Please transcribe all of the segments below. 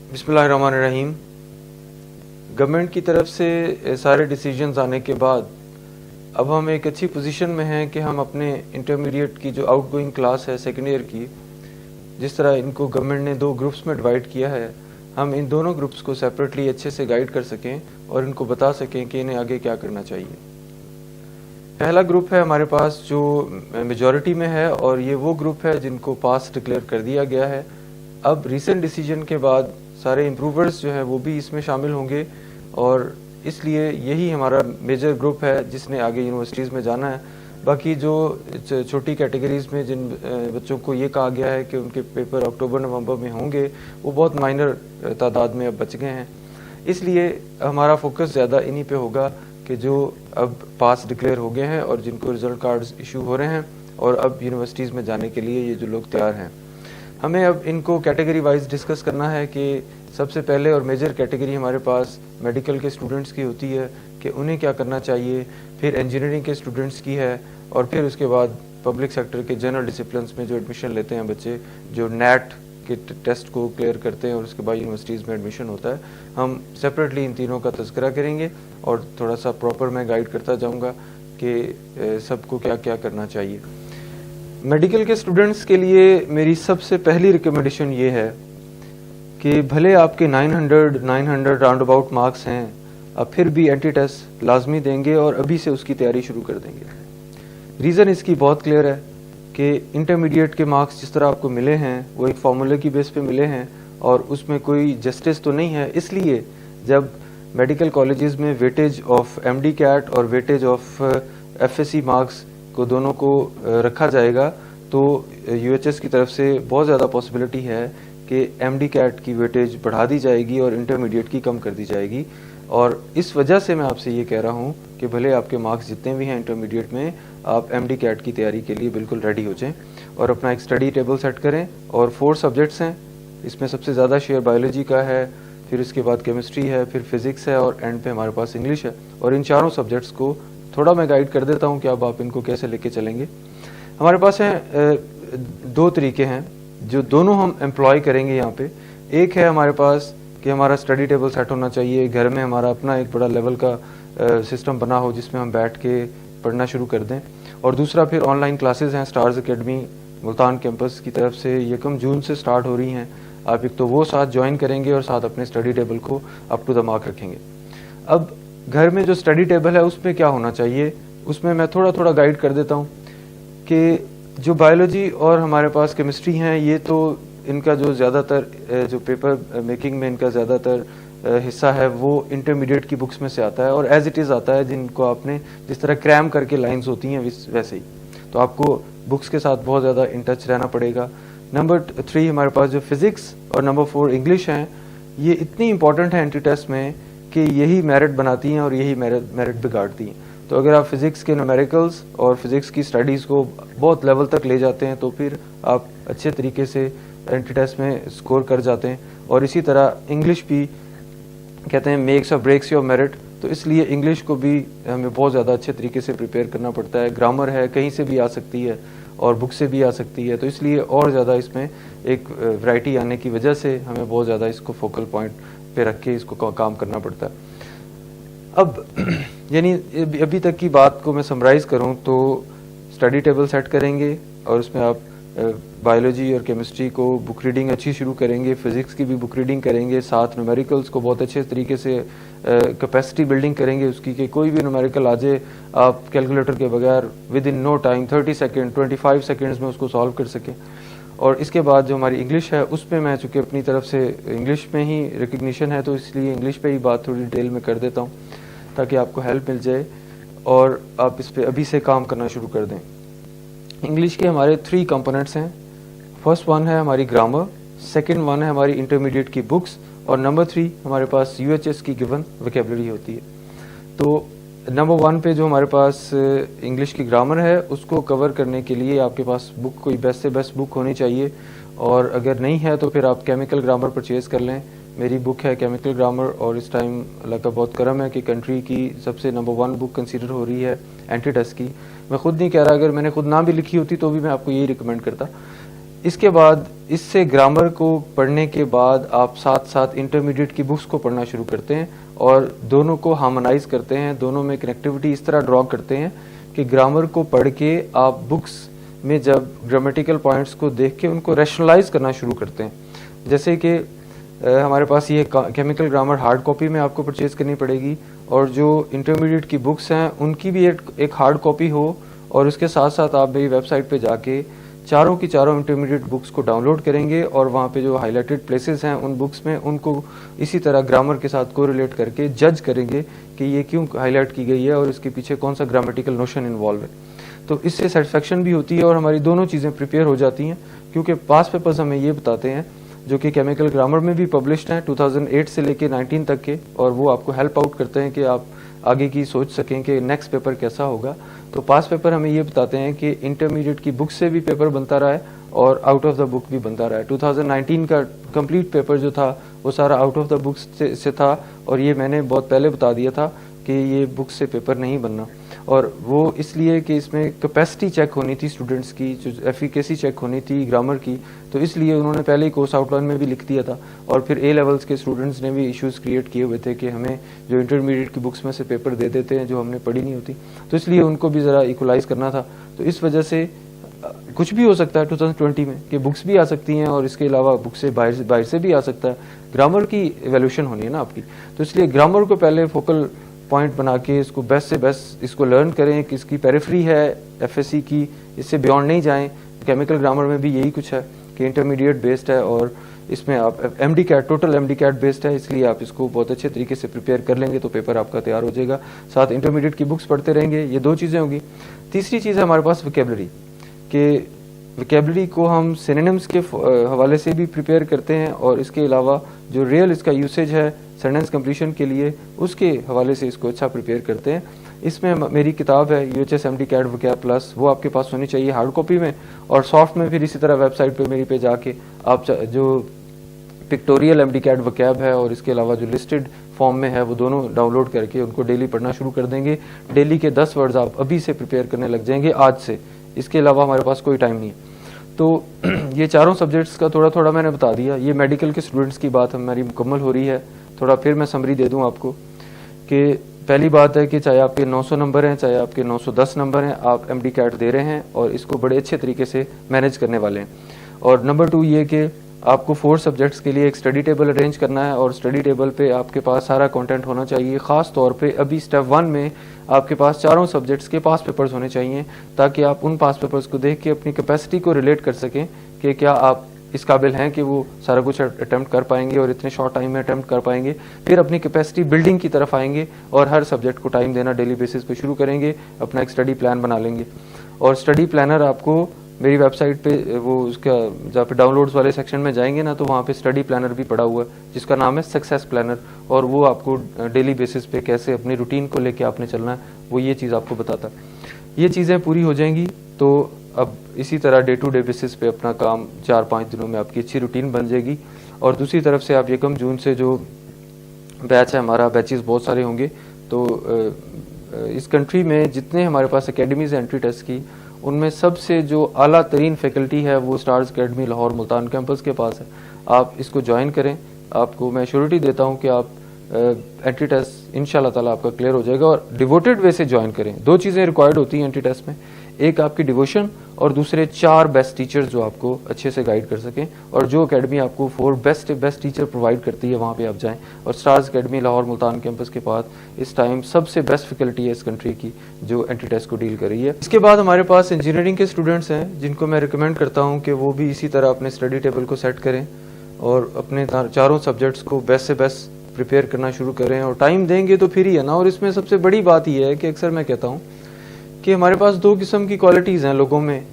बिस्मिल्लाहिर्रहमानिर्रहीम। गवर्नमेंट की तरफ से सारे डिसीजंस आने के बाद अब हम एक अच्छी पोजीशन में हैं कि हम अपने इंटरमीडिएट की जो आउटगोइंग क्लास है सेकेंड ईयर की, जिस तरह इनको गवर्नमेंट ने 2 ग्रुप्स में डिवाइड किया है, हम इन दोनों ग्रुप्स को सेपरेटली अच्छे से गाइड कर सकें और इनको बता सकें कि इन्हें आगे क्या करना चाहिए। पहला ग्रुप है हमारे पास जो मेजॉरिटी में है और ये वो ग्रुप है जिनको पास डिक्लेयर कर दिया गया है। अब रिसेंट डिसीजन के बाद सारे इम्प्रूवर्स जो है वो भी इसमें शामिल होंगे और इसलिए यही हमारा मेजर ग्रुप है जिसने आगे यूनिवर्सिटीज़ में जाना है। बाकी जो छोटी कैटेगरीज में जिन बच्चों को ये कहा गया है कि उनके पेपर अक्टूबर नवंबर में होंगे, वो बहुत माइनर तादाद में अब बच गए हैं। इसलिए हमारा फोकस ज़्यादा इन्हीं पे होगा कि जो अब पास डिक्लेयर हो गए हैं और जिनको रिजल्ट कार्ड्स इशू हो रहे हैं और अब यूनिवर्सिटीज़ में जाने के लिए ये जो लोग तैयार हैं। हमें अब इनको कैटेगरी वाइज डिस्कस करना है कि सबसे पहले और मेजर कैटेगरी हमारे पास मेडिकल के स्टूडेंट्स की होती है कि उन्हें क्या करना चाहिए, फिर इंजीनियरिंग के स्टूडेंट्स की है और फिर उसके बाद पब्लिक सेक्टर के जनरल डिसिप्लिन्स में जो एडमिशन लेते हैं बच्चे, जो नेट के टेस्ट को क्लियर करते हैं और उसके बाद यूनिवर्सिटीज़ में एडमिशन होता है। हम सेपरेटली इन तीनों का तज़किरा करेंगे और थोड़ा सा प्रॉपर मैं गाइड करता जाऊँगा कि सबको क्या क्या करना चाहिए। मेडिकल के स्टूडेंट्स के लिए मेरी सबसे पहली रिकमेंडेशन ये है कि भले आपके 900 राउंड अबाउट मार्क्स हैं, आप फिर भी एंटी टेस्ट लाजमी देंगे और अभी से उसकी तैयारी शुरू कर देंगे। रीज़न इसकी बहुत क्लियर है कि इंटरमीडिएट के मार्क्स जिस तरह आपको मिले हैं वो एक फार्मूले की बेस पे मिले हैं और उसमें कोई जस्टिस तो नहीं है। इसलिए जब मेडिकल कॉलेजेस में वेटेज ऑफ एमडी कैट और वेटेज ऑफ एफएससी मार्क्स को दोनों को रखा जाएगा तो यूएचएस की तरफ से बहुत ज़्यादा पॉसिबिलिटी है कि एमडी कैट की वेटेज बढ़ा दी जाएगी और इंटरमीडिएट की कम कर दी जाएगी। और इस वजह से मैं आपसे ये कह रहा हूँ कि भले आपके मार्क्स जितने भी हैं इंटरमीडिएट में, आप एमडी कैट की तैयारी के लिए बिल्कुल रेडी हो जाएं और अपना एक स्टडी टेबल सेट करें। और 4 सब्जेक्ट्स हैं, इसमें सबसे ज़्यादा शेयर बायोलॉजी का है, फिर इसके बाद केमिस्ट्री है, फिर फिज़िक्स है और एंड पे हमारे पास इंग्लिश है। और इन चारों सब्जेक्ट्स को थोड़ा मैं गाइड कर देता हूँ कि अब आप इनको कैसे लेके चलेंगे। हमारे पास हैं 2 तरीके हैं जो दोनों हम एम्प्लॉय करेंगे यहाँ पे। एक है हमारे पास कि हमारा स्टडी टेबल सेट होना चाहिए, घर में हमारा अपना एक बड़ा लेवल का सिस्टम बना हो जिसमें हम बैठ के पढ़ना शुरू कर दें। और दूसरा फिर ऑनलाइन क्लासेस हैं, स्टार्स एकेडमी मुल्तान कैंपस की तरफ से 1 जून से स्टार्ट हो रही हैं। आप एक तो वो साथ ज्वाइन करेंगे और साथ अपने स्टडी टेबल को अप टू द मार्क रखेंगे। अब घर में जो स्टडी टेबल है उसमें क्या होना चाहिए, उसमें मैं थोड़ा थोड़ा गाइड कर देता हूँ कि जो बायोलॉजी और हमारे पास केमिस्ट्री हैं, ये तो इनका जो ज़्यादातर जो पेपर मेकिंग में इनका ज़्यादातर हिस्सा है वो इंटरमीडिएट की बुक्स में से आता है और एज इट इज़ आता है, जिनको आपने जिस तरह क्रैम करके लाइंस होती हैं वैसे ही। तो आपको बुक्स के साथ बहुत ज़्यादा इन टच रहना पड़ेगा। नंबर 3 हमारे पास जो फिज़िक्स और नंबर 4 इंग्लिश हैं, ये इतनी इंपॉर्टेंट है एंटी टेस्ट में कि यही मेरिट बनाती हैं और यही मेरिट बिगाड़ती हैं। तो अगर आप फिज़िक्स के न्यूमेरिकल्स और फिज़िक्स की स्टडीज़ को बहुत लेवल तक ले जाते हैं तो फिर आप अच्छे तरीके से एंटी टेस्ट में स्कोर कर जाते हैं। और इसी तरह इंग्लिश भी कहते हैं मेक्स और ब्रेक्स योर मेरिट, तो इसलिए इंग्लिश को भी हमें बहुत ज़्यादा अच्छे तरीके से प्रिपेयर करना पड़ता है। ग्रामर है, कहीं से भी आ सकती है और बुक से भी आ सकती है, तो इसलिए और ज़्यादा इसमें एक वैरायटी आने की वजह से हमें बहुत ज़्यादा इसको फोकल पॉइंट पे रख के इसको काम करना पड़ता है। अब यानी अभी तक की बात को मैं समराइज करूं तो स्टडी टेबल सेट करेंगे और उसमें आप बायोलॉजी और केमिस्ट्री को बुक रीडिंग अच्छी शुरू करेंगे, फिज़िक्स की भी बुक रीडिंग करेंगे, साथ न्यूमेरिकल्स को बहुत अच्छे तरीके से कैपेसिटी बिल्डिंग करेंगे उसकी कि कोई भी न्यूमेरिकल आ जाए आप कैलकुलेटर के बगैर within no time 30 second 25 seconds में उसको सॉल्व कर सकें। और इसके बाद जो हमारी इंग्लिश है उसमें मैं चूँकि अपनी तरफ से इंग्लिश में ही रिकग्निशन है तो इसलिए इंग्लिश पे ही बात थोड़ी डिटेल में कर देता हूँ ताकि आपको हेल्प मिल जाए और आप इस पर अभी से काम करना शुरू कर दें। इंग्लिश के हमारे 3 कंपोनेंट्स हैं। फर्स्ट वन है हमारी ग्रामर, सेकंड वन है हमारी इंटरमीडिएट की बुक्स और नंबर 3 हमारे पास यूएचएस की गिवन वोकैबुलरी होती है। तो नंबर 1 पे जो हमारे पास इंग्लिश की ग्रामर है उसको कवर करने के लिए आपके पास बुक कोई बेस्ट से बेस्ट बुक होनी चाहिए और अगर नहीं है तो फिर आप केमिकल ग्रामर परचेज़ कर लें। मेरी बुक है केमिकल ग्रामर और इस टाइम अल्लाह का बहुत करम है कि कंट्री की सबसे नंबर 1 बुक कंसीडर हो रही है एंटी टेस्ट की। मैं खुद नहीं कह रहा, अगर मैंने खुद ना भी लिखी होती तो भी मैं आपको यही रिकमेंड करता। इसके बाद इससे ग्रामर को पढ़ने के बाद आप साथ साथ इंटरमीडिएट की बुक्स को पढ़ना शुरू करते हैं और दोनों को हार्मोनाइज करते हैं, दोनों में कनेक्टिविटी इस तरह ड्रॉ करते हैं कि ग्रामर को पढ़ के आप बुक्स में जब ग्रामेटिकल पॉइंट्स को देख के उनको रैशनलाइज करना शुरू करते हैं। जैसे कि हमारे पास ये केमिकल ग्रामर हार्ड कॉपी में आपको परचेज करनी पड़ेगी और जो इंटरमीडिएट की बुक्स हैं उनकी भी एक हार्ड कॉपी हो और उसके साथ साथ आप मेरी वेबसाइट पे जाके चारों की चारों इंटरमीडिएट बुक्स को डाउनलोड करेंगे और वहाँ पे जो हाईलाइटेड प्लेसेस हैं उन बुक्स में उनको इसी तरह ग्रामर के साथ कोरिलेट करके जज करेंगे कि ये क्यों हाईलाइट की गई है और इसके पीछे कौन सा ग्रामेटिकल नोशन इन्वॉल्व है। तो इससे सेटिस्फेक्शन भी होती है और हमारी दोनों चीज़ें प्रिपेयर हो जाती हैं, क्योंकि पास पेपर्स हमें ये बताते हैं जो कि केमिकल ग्रामर में भी पब्लिश्ड हैं 2008 से लेके 19 तक के, और वो आपको हेल्प आउट करते हैं कि आप आगे की सोच सकें कि नेक्स्ट पेपर कैसा होगा। तो पास पेपर हमें ये बताते हैं कि इंटरमीडिएट की बुक से भी पेपर बनता रहा है और आउट ऑफ द बुक भी बनता रहा है। 2019 का कंप्लीट पेपर जो था वो सारा आउट ऑफ द बुक से था और ये मैंने बहुत पहले बता दिया था कि ये बुक से पेपर नहीं बनना, और वो इसलिए कि इसमें कैपेसिटी चेक होनी थी स्टूडेंट्स की, जो एफिकेसी चेक होनी थी ग्रामर की, तो इसलिए उन्होंने पहले ही कोर्स आउटलाइन में भी लिख दिया था। और फिर ए लेवल्स के स्टूडेंट्स ने भी इश्यूज क्रिएट किए हुए थे कि हमें जो इंटरमीडिएट की बुक्स में से पेपर दे देते हैं जो हमने पढ़ी नहीं होती, तो इसलिए उनको भी ज़रा इक्वलाइज करना था। तो इस वजह से कुछ भी हो सकता है 2020 में कि बुक्स भी आ सकती हैं और इसके अलावा बुक से बाहर से भी आ सकता है। ग्रामर की एवोल्यूशन होनी है ना आपकी, तो इसलिए ग्रामर को पहले फोकल पॉइंट बना के इसको बेस्ट से बेस्ट इसको लर्न करें कि इसकी पेरिफेरी है एफएससी की, इससे बियॉन्ड नहीं जाएं। केमिकल ग्रामर में भी यही कुछ है कि इंटरमीडिएट बेस्ड है और इसमें आप MDCAT total MDCAT based है, इसलिए आप इसको बहुत अच्छे तरीके से प्रिपेयर कर लेंगे तो पेपर आपका तैयार हो जाएगा। साथ इंटरमीडिएट की बुक्स पढ़ते रहेंगे, ये दो चीज़ें होगी। तीसरी चीज़ है हमारे पास वोकैबुलरी, कि वोकैबुलरी को हम सिनोनिम्स के हवाले से भी प्रिपेयर करते हैं और इसके अलावा जो रियल इसका यूसेज है सेंटेंस कंप्लीशन के लिए उसके हवाले से इसको अच्छा प्रिपेयर करते हैं। इसमें मेरी किताब है UHS MDCAT vocab plus, वो आपके पास होनी चाहिए हार्ड कॉपी में, और सॉफ्ट में फिर इसी तरह वेबसाइट पे मेरी पे जाके आप जो पिक्टोरियल एमडी कैट वोकैब है और इसके अलावा जो लिस्टेड फॉर्म में है वो दोनों डाउनलोड करके उनको डेली पढ़ना शुरू कर देंगे। डेली के 10 वर्ड्स आप अभी से प्रिपेयर करने लग जाएंगे आज से, इसके अलावा हमारे पास कोई टाइम नहीं है। तो ये चारों सब्जेक्ट्स का थोड़ा थोड़ा मैंने बता दिया। ये मेडिकल के स्टूडेंट्स की बात हमारी मुकम्मल हो रही है। थोड़ा फिर मैं समरी दे दूं आपको कि पहली बात है कि चाहे आपके 900 नंबर हैं चाहे आपके 910 नंबर हैं, आप एमडी कैट दे रहे हैं और इसको बड़े अच्छे तरीके से मैनेज करने वाले हैं। और नंबर 2 ये कि आपको 4 सब्जेक्ट्स के लिए एक स्टडी टेबल अरेंज करना है और स्टडी टेबल पे आपके पास सारा कंटेंट होना चाहिए। ख़ास तौर पे अभी स्टेप 1 में आपके पास चारों सब्जेक्ट्स के पास पेपर्स होने चाहिए, ताकि आप उन पास पेपर्स को देख के अपनी कैपेसिटी को रिलेट कर सकें कि क्या आप इस काबिल हैं कि वो सारा कुछ अटेम्प्ट कर पाएंगे और इतने शॉर्ट टाइम में अटेम्प्ट कर पाएंगे। फिर अपनी कैपेसिटी बिल्डिंग की तरफ आएंगे और हर सब्जेक्ट को टाइम देना डेली बेसिस पे शुरू करेंगे, अपना एक स्टडी प्लान बना लेंगे। और स्टडी प्लानर आपको मेरी वेबसाइट पे वो उसका जहाँ पे डाउनलोड्स वाले सेक्शन में जाएंगे ना, तो वहाँ पे स्टडी प्लानर भी पड़ा हुआ है जिसका नाम है सक्सेस प्लानर, और वो आपको डेली बेसिस पे कैसे अपनी रूटीन को लेके आपने चलना है वो ये चीज़ आपको बताता है। ये चीज़ें पूरी हो जाएंगी तो अब इसी तरह डे टू डे बेसिस पे अपना काम 4-5 दिनों में आपकी अच्छी रूटीन बन जाएगी। और दूसरी तरफ से आप यकम जून से जो बैच है हमारा, बैचेस बहुत सारे होंगे, तो इस कंट्री में जितने हमारे पास अकेडमीज़ हैं एंट्री टेस्ट की, उनमें सबसे जो आला तरीन फैकल्टी है वो stars academy Lahore Multan campus के पास है। आप इसको ज्वाइन करें, आपको मैं श्योरिटी देता हूँ कि आप एंट्री टेस्ट इंशाल्लाह ताला आपका क्लियर हो जाएगा। और डिवोटेड वे से ज्वाइन करें। 2 चीज़ें रिक्वायर्ड होती हैं एंट्री टेस्ट में, एक आपकी डिवोशन और दूसरे 4 बेस्ट टीचर्स जो आपको अच्छे से गाइड कर सकें। और जो अकेडमी आपको 4 बेस्ट टीचर प्रोवाइड करती है वहाँ पे आप जाएं। और stars academy Lahore Multan campus के पास इस टाइम सबसे बेस्ट फैकल्टी है इस कंट्री की जो एंट्री टेस्ट को डील कर रही है। इसके बाद हमारे पास इंजीनियरिंग के स्टूडेंट्स हैं जिनको मैं रिकमेंड करता हूँ कि वो भी इसी तरह अपने स्टडी टेबल को सेट करें और अपने चारों सब्जेक्ट्स को बेस्ट से बेस्ट प्रिपेयर करना शुरू करें। और टाइम देंगे तो फिर ही है ना। और इसमें सबसे बड़ी बात यह है कि अक्सर मैं कहता हूँ कि हमारे पास 2 किस्म की क्वालिटीज़ हैं लोगों में,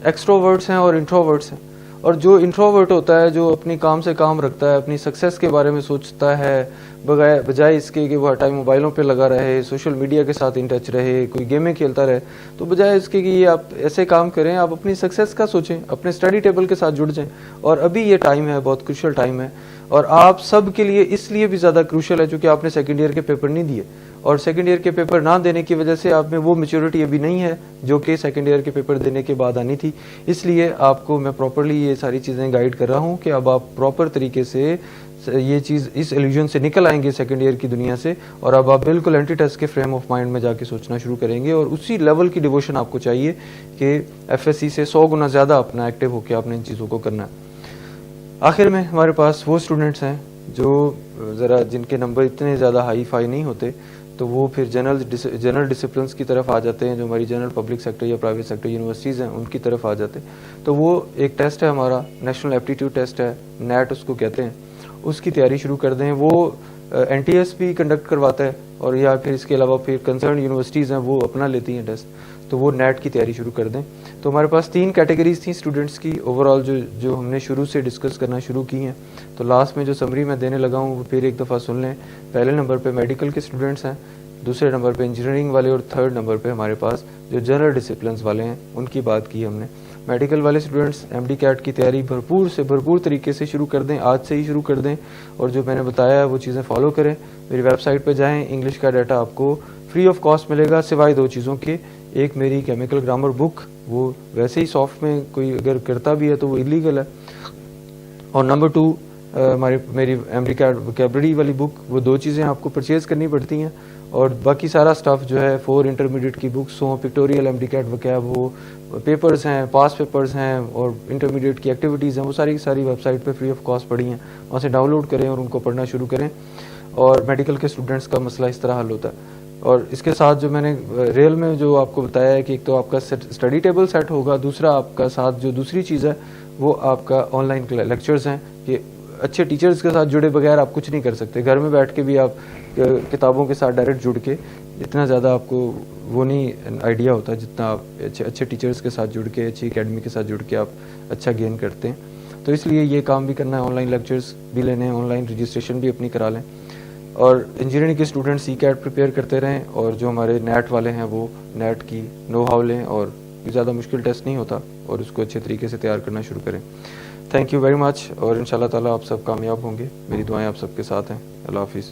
एक्सट्रोवर्ट्स हैं और इंट्रोवर्ट्स हैं। और जो इंट्रोवर्ट होता है, जो अपनी काम से काम रखता है, अपनी सक्सेस के बारे में सोचता है, बजाय इसके कि वह टाइम मोबाइलों पे लगा रहे, सोशल मीडिया के साथ इन टच रहे, कोई गेमें खेलता रहे, तो बजाय इसके कि ये आप ऐसे काम करें, आप अपनी सक्सेस का सोचें, अपने स्टडी टेबल के साथ जुड़ जाएं। और अभी ये टाइम है, बहुत क्रूशियल टाइम है, और आप सब के लिए इसलिए भी ज़्यादा क्रूशियल है क्योंकि आपने सेकेंड ईयर के पेपर नहीं दिए और सेकंड ईयर के पेपर ना देने की वजह से आप में वो मैच्योरिटी अभी नहीं है जो कि सेकंड ईयर के पेपर देने के बाद आनी थी। इसलिए आपको मैं प्रॉपरली ये सारी चीज़ें गाइड कर रहा हूँ कि अब आप प्रॉपर तरीके से ये चीज़ इस इल्यूजन से निकल आएंगे सेकंड ईयर की दुनिया से, और अब आप बिल्कुल एंटी टेस्ट के फ्रेम ऑफ माइंड में जाके सोचना शुरू करेंगे। और उसी लेवल की डिवोशन आपको चाहिए कि एफएससी से 100 गुना ज़्यादा अपना एक्टिव होकर आपने इन चीज़ों को करना है। आखिर में हमारे पास वो स्टूडेंट्स हैं जो ज़रा जिनके नंबर इतने ज़्यादा हाई फाई नहीं होते, तो वो फिर जनरल डिसिप्लिन्स की तरफ आ जाते हैं, जो हमारी जनरल पब्लिक सेक्टर या प्राइवेट सेक्टर यूनिवर्सिटीज़ हैं उनकी तरफ आ जाते हैं। तो वो एक टेस्ट है हमारा, नेशनल एप्टीट्यूड टेस्ट है, नेट उसको कहते हैं, उसकी तैयारी शुरू कर दें। वो एनटीएस भी कंडक्ट करवाता है, और या फिर इसके अलावा फिर कंसर्न यूनिवर्सिटीज़ हैं वो अपना लेती हैं टेस्ट, तो वो नेट की तैयारी शुरू कर दें। तो हमारे पास 3 कैटेगरीज थी स्टूडेंट्स की ओवरऑल जो हमने शुरू से डिस्कस करना शुरू की हैं। तो लास्ट में जो समरी मैं देने लगा हूँ वो फिर एक दफ़ा सुन लें। पहले नंबर पे मेडिकल के स्टूडेंट्स हैं, दूसरे नंबर पे इंजीनियरिंग वाले, और थर्ड नंबर पे हमारे पास जो जनरल डिसिप्लिन्स वाले हैं उनकी बात की हमने। मेडिकल वाले स्टूडेंट्स एमडी कैट की तैयारी भरपूर तरीके से शुरू कर दें, आज से ही शुरू कर दें, और जो मैंने बताया है वो चीज़ें फॉलो करें। मेरी वेबसाइट पे जाएं, इंग्लिश का डाटा आपको फ्री ऑफ कॉस्ट मिलेगा सिवाय 2 चीज़ों के। एक मेरी केमिकल ग्रामर बुक, वो वैसे ही सॉफ्ट में कोई अगर करता भी है तो वो इलीगल है, और नंबर 2 मेरी एमडी कैट वोकैबुलरी वाली बुक। वो 2 चीज़ें आपको परचेज़ करनी पड़ती हैं, और बाकी सारा स्टफ़ जो है 4 इंटरमीडिएट की बुक्स हों, पिक्टोरियल एमडी कैट वोकैब हो, पेपर्स हैं, पास पेपर्स हैं, और इंटरमीडिएट की एक्टिविटीज़ हैं, वो सारी वेबसाइट पे फ्री ऑफ कॉस्ट पड़ी हैं, वहाँ से डाउनलोड करें और उनको पढ़ना शुरू करें। और मेडिकल के स्टूडेंट्स का मसला इस तरह हल होता है। और इसके साथ जो मैंने रियल में जो आपको बताया है कि एक तो आपका स्टडी टेबल सेट होगा, दूसरा आपका साथ जो दूसरी चीज़ है वो आपका ऑनलाइन लेक्चर्स हैं। कि अच्छे टीचर्स के साथ जुड़े बगैर आप कुछ नहीं कर सकते। घर में बैठ के भी आप किताबों के साथ डायरेक्ट जुड़ के इतना ज़्यादा आपको वो नहीं आइडिया होता जितना आप अच्छे टीचर्स के साथ जुड़ के, अच्छी एकेडमी के साथ जुड़ के आप अच्छा गेन करते हैं। तो इसलिए ये काम भी करना है, ऑनलाइन लेक्चर्स भी लेने हैं, ऑनलाइन रजिस्ट्रेशन भी अपनी करा लें। और इंजीनियरिंग के स्टूडेंट्स CCAT प्रिपेयर करते रहें, और जो हमारे नेट वाले हैं वो नेट की नो हाउ लें, और ज़्यादा मुश्किल टेस्ट नहीं होता, और उसको अच्छे तरीके से तैयार करना शुरू करें। थैंक यू वेरी मच, और इंशाल्लाह ताला आप सब कामयाब होंगे। मेरी दुआएं आप सबके साथ हैं। अल्लाह हाफिज़।